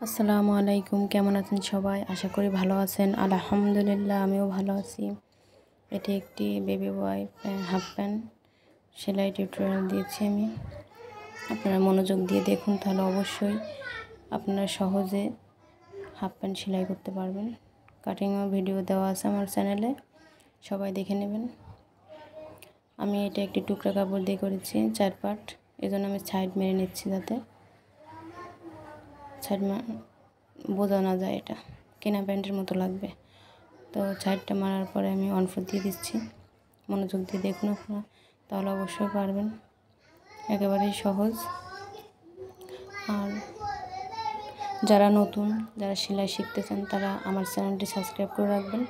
আসসালামু আলাইকুম, কেমন আছেন সবাই? আশা করি ভালো আছেন। আলহামদুলিল্লাহ আমিও ভালো আছি। এটি একটি বেবি বয় হাফ প্যান্ট সেলাই টিউটোরিয়াল দিয়েছি আমি। আপনারা মনোযোগ দিয়ে দেখুন, তাহলে অবশ্যই আপনারা সহজে হাফ প্যান্ট সেলাই করতে পারবেন। কাটিংও ভিডিও দেওয়া আছে আমার চ্যানেলে, সবাই দেখে নেবেন। আমি এটা একটি টুকরা কাপড় দিয়ে করেছি 4 পার্ট, এজন্য আমি সাইড মেরে নিচ্ছি যাতে সাইড বোঝা না যায়, এটা কেনা প্যান্টের মতো লাগবে। তো সাইডটা মারার পরে আমি অনফোর দিয়ে দিচ্ছি। মনোযোগ দিয়ে দেখুন আপনারা, তাহলে অবশ্যই পারবেন। একেবারেই সহজ। আর যারা নতুন, যারা সেলাই শিখতে চান, তারা আমার চ্যানেলটি সাবস্ক্রাইব করে রাখবেন।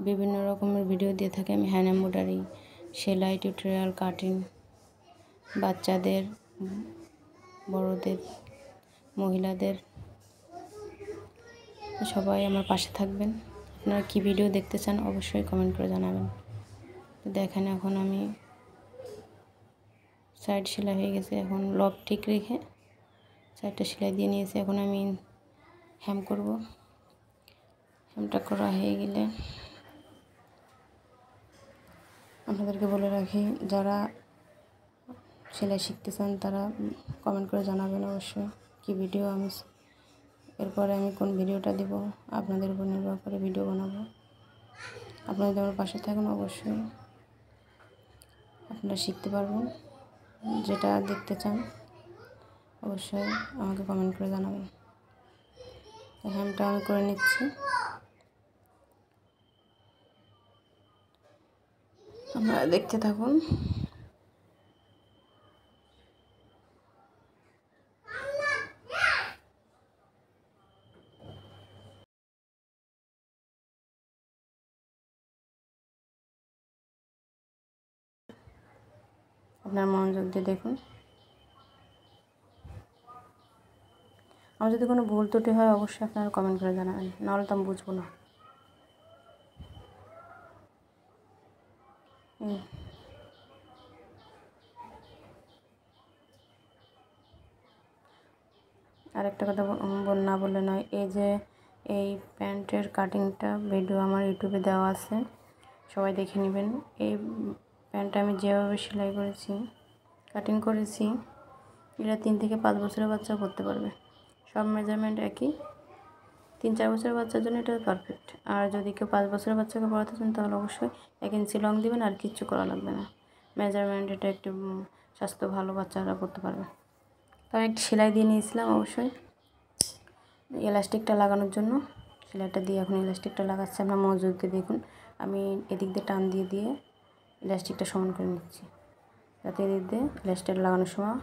বিভিন্ন রকমের ভিডিও দিয়ে থাকি আমি, হ্যান্ড এমব্রয়ডারি, সেলাই টিউটোরিয়াল, কাটিং, বাচ্চাদের, বড়দের, মহিলাদের। সবাই আমার পাশে থাকবেন। আপনারা কি ভিডিও দেখতে চান অবশ্যই কমেন্ট করে জানাবেন। তো দেখেন, এখন আমি সাইড সেলাই হয়ে গেছে, এখন লক ঠিক রেখে সাইডটা সেলাই দিয়ে নিয়েছি। এখন আমি হ্যাম করব। হ্যামটা করা হয়ে গেলে আপনাদেরকে বলে রাখি, যারা সেলাই শিখতে চান তারা কমেন্ট করে জানাবেন অবশ্যই কি ভিডিও আমি, এরপরে আমি কোন ভিডিওটা দেব আপনাদের উপর নির্ভর করে ভিডিও বানাবো। আপনারা যদি আমার পাশে থাকেন অবশ্যই আপনারা শিখতে পারবেন। যেটা দেখতে চান অবশ্যই আমাকে কমেন্ট করে জানাবেন। হ্যামটা আমি করে নিচ্ছি, আপনারা দেখতে থাকুন। আপনার মনোযোগ দিয়ে দেখুন। আমার যদি কোনো ভুল ত্রুটি হয় অবশ্যই আপনারা কমেন্ট করে জানাবেন, নাহলে তো আমি বুঝবো না। আরেকটা কথা না বললে নয়, এই যে এই প্যান্টের কাটিংটা ভিডিও আমার ইউটিউবে দেওয়া আছে, সবাই দেখে নেবেন। এই প্যান্টটা আমি যেভাবে সেলাই করেছি, কাটিং করেছি, এটা 3 থেকে 5 বছরের বাচ্চা করতে পারবে। সব মেজারমেন্ট একই। 3-4 বছরের বাচ্চার জন্য এটা পারফেক্ট। আর যদি কেউ 5 বছরের বাচ্চাকে পড়াতে চান তাহলে অবশ্যই 1 ইঞ্চি লং দিবেন, আর কিচ্ছু করা লাগবে না। মেজারমেন্ট এটা একটু স্বাস্থ্য ভালো বাচ্চারা করতে পারবে। তো আমি একটা সেলাই দিয়ে নিয়েছিলাম অবশ্যই ইলাস্টিকটা লাগানোর জন্য। সেলাইটা দিয়ে এখন ইলাস্টিকটা লাগাচ্ছি। আপনার মনোযোগ দিয়ে দেখুন, আমি এদিক দিয়ে টান দিয়ে দিয়ে ইলাস্টিকটা সমান করে নিচ্ছি, যাতে এদিক দিয়ে ইলাস্টিক লাগানোর সময়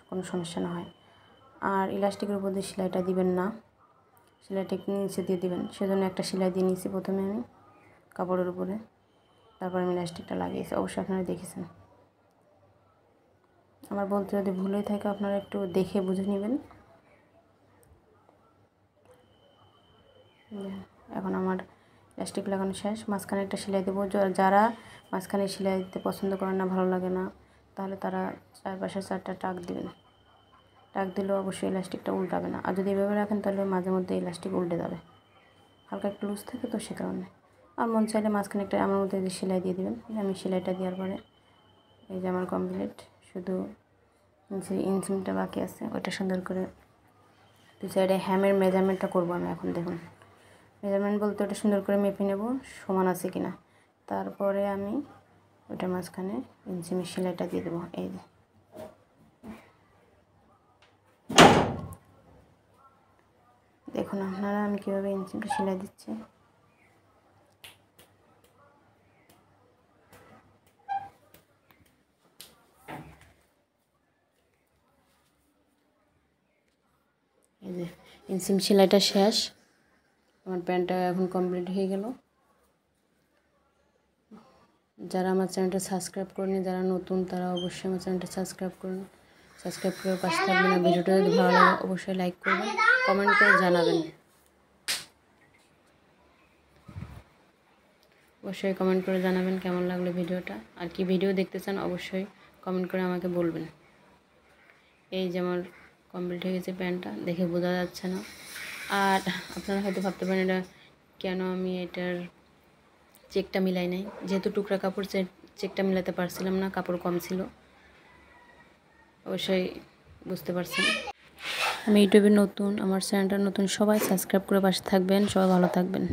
কোনো সমস্যা না হয়। আর ইলাস্টিকের উপর দিয়ে সেলাইটা দিবেন না, সেলাইটা একটু নিচে দিয়ে দিবেন। সেজন্য একটা সেলাই দিয়ে নিয়েছি প্রথমে আমি কাপড়ের উপরে, তারপর আমি ইলাস্টিকটা লাগিয়েছি। অবশ্যই আপনারা দেখেছেন। আমার বলতে যদি ভুল হয়ে থাকে আপনারা একটু দেখে বুঝে নেবেন। এখন আমার ইলাস্টিক লাগানো শেষ। মাঝখানে একটা সেলাই দেবো। যারা মাঝখানে সেলাই দিতে পছন্দ করেন না, ভালো লাগে না, তাহলে তারা চারপাশে 4টা টাক দিবেন। টাক দিলেও অবশ্যই ইলাস্টিকটা উল্টাবে না। আর যদি এভাবে রাখেন তাহলে মাঝে মধ্যে ইলাস্টিক উল্টে যাবে, হালকা একটু লুজ থাকে তো সে কারণে। আর মন চাইলে মাঝখানে একটা আমার মধ্যে সেলাই দিয়ে দেবেন। আমি সেলাইটা দেওয়ার পরে এই যে আমার কমপ্লিট, শুধু যে ইঞ্চিটা বাকি আছে ওইটা সুন্দর করে 2 সাইডে হ্যামের মেজারমেন্টটা করবো আমি। এখন দেখুন, মেজারমেন্ট বলতে ওটা সুন্দর করে মেপে নেব সমান আছে কিনা, তারপরে আমি ওটার মাঝখানে ইঞ্চি সেলাইটা দিয়ে দেবো। এই যে দেখুন আপনারা আমি কীভাবে ইঞ্চিটা সেলাই দিচ্ছি। এই যে ইঞ্চি সেলাইটা শেষ, আমার প্যান্টটা এখন কমপ্লিট হয়ে গেল। যারা আমার চ্যানেলটা সাবস্ক্রাইব করেনি, যারা নতুন, তারা অবশ্যই আমার চ্যানেলটা সাবস্ক্রাইব করুন। সাবস্ক্রাইব করে পাশে থাকবেন। আর ভিডিওটা যদি ভালো লাগে অবশ্যই লাইক করবেন, কমেন্ট করে জানাবেন। অবশ্যই কমেন্ট করে জানাবেন কেমন লাগলো ভিডিওটা, আর কি ভিডিও দেখতে চান অবশ্যই কমেন্ট করে আমাকে বলবেন। এই যে আমার কমপ্লিট হয়ে গেছে প্যান্টটা, দেখে বোঝা যাচ্ছে না। আর আপনারা হয়তো ভাবতে পারেন এটা কেন আমি এটার চেকটা মিলাই নাই, যেহেতু টুকরা কাপড় চেকটা মিলাতে পারছিলাম না, কাপড় কম ছিল, অবশ্যই বুঝতে পারছেন। আমি ইউটিউবে নতুন, আমার চ্যানেলটা নতুন, সবাই সাবস্ক্রাইব করে পাশে থাকবেন, সবাই ভালো থাকবেন।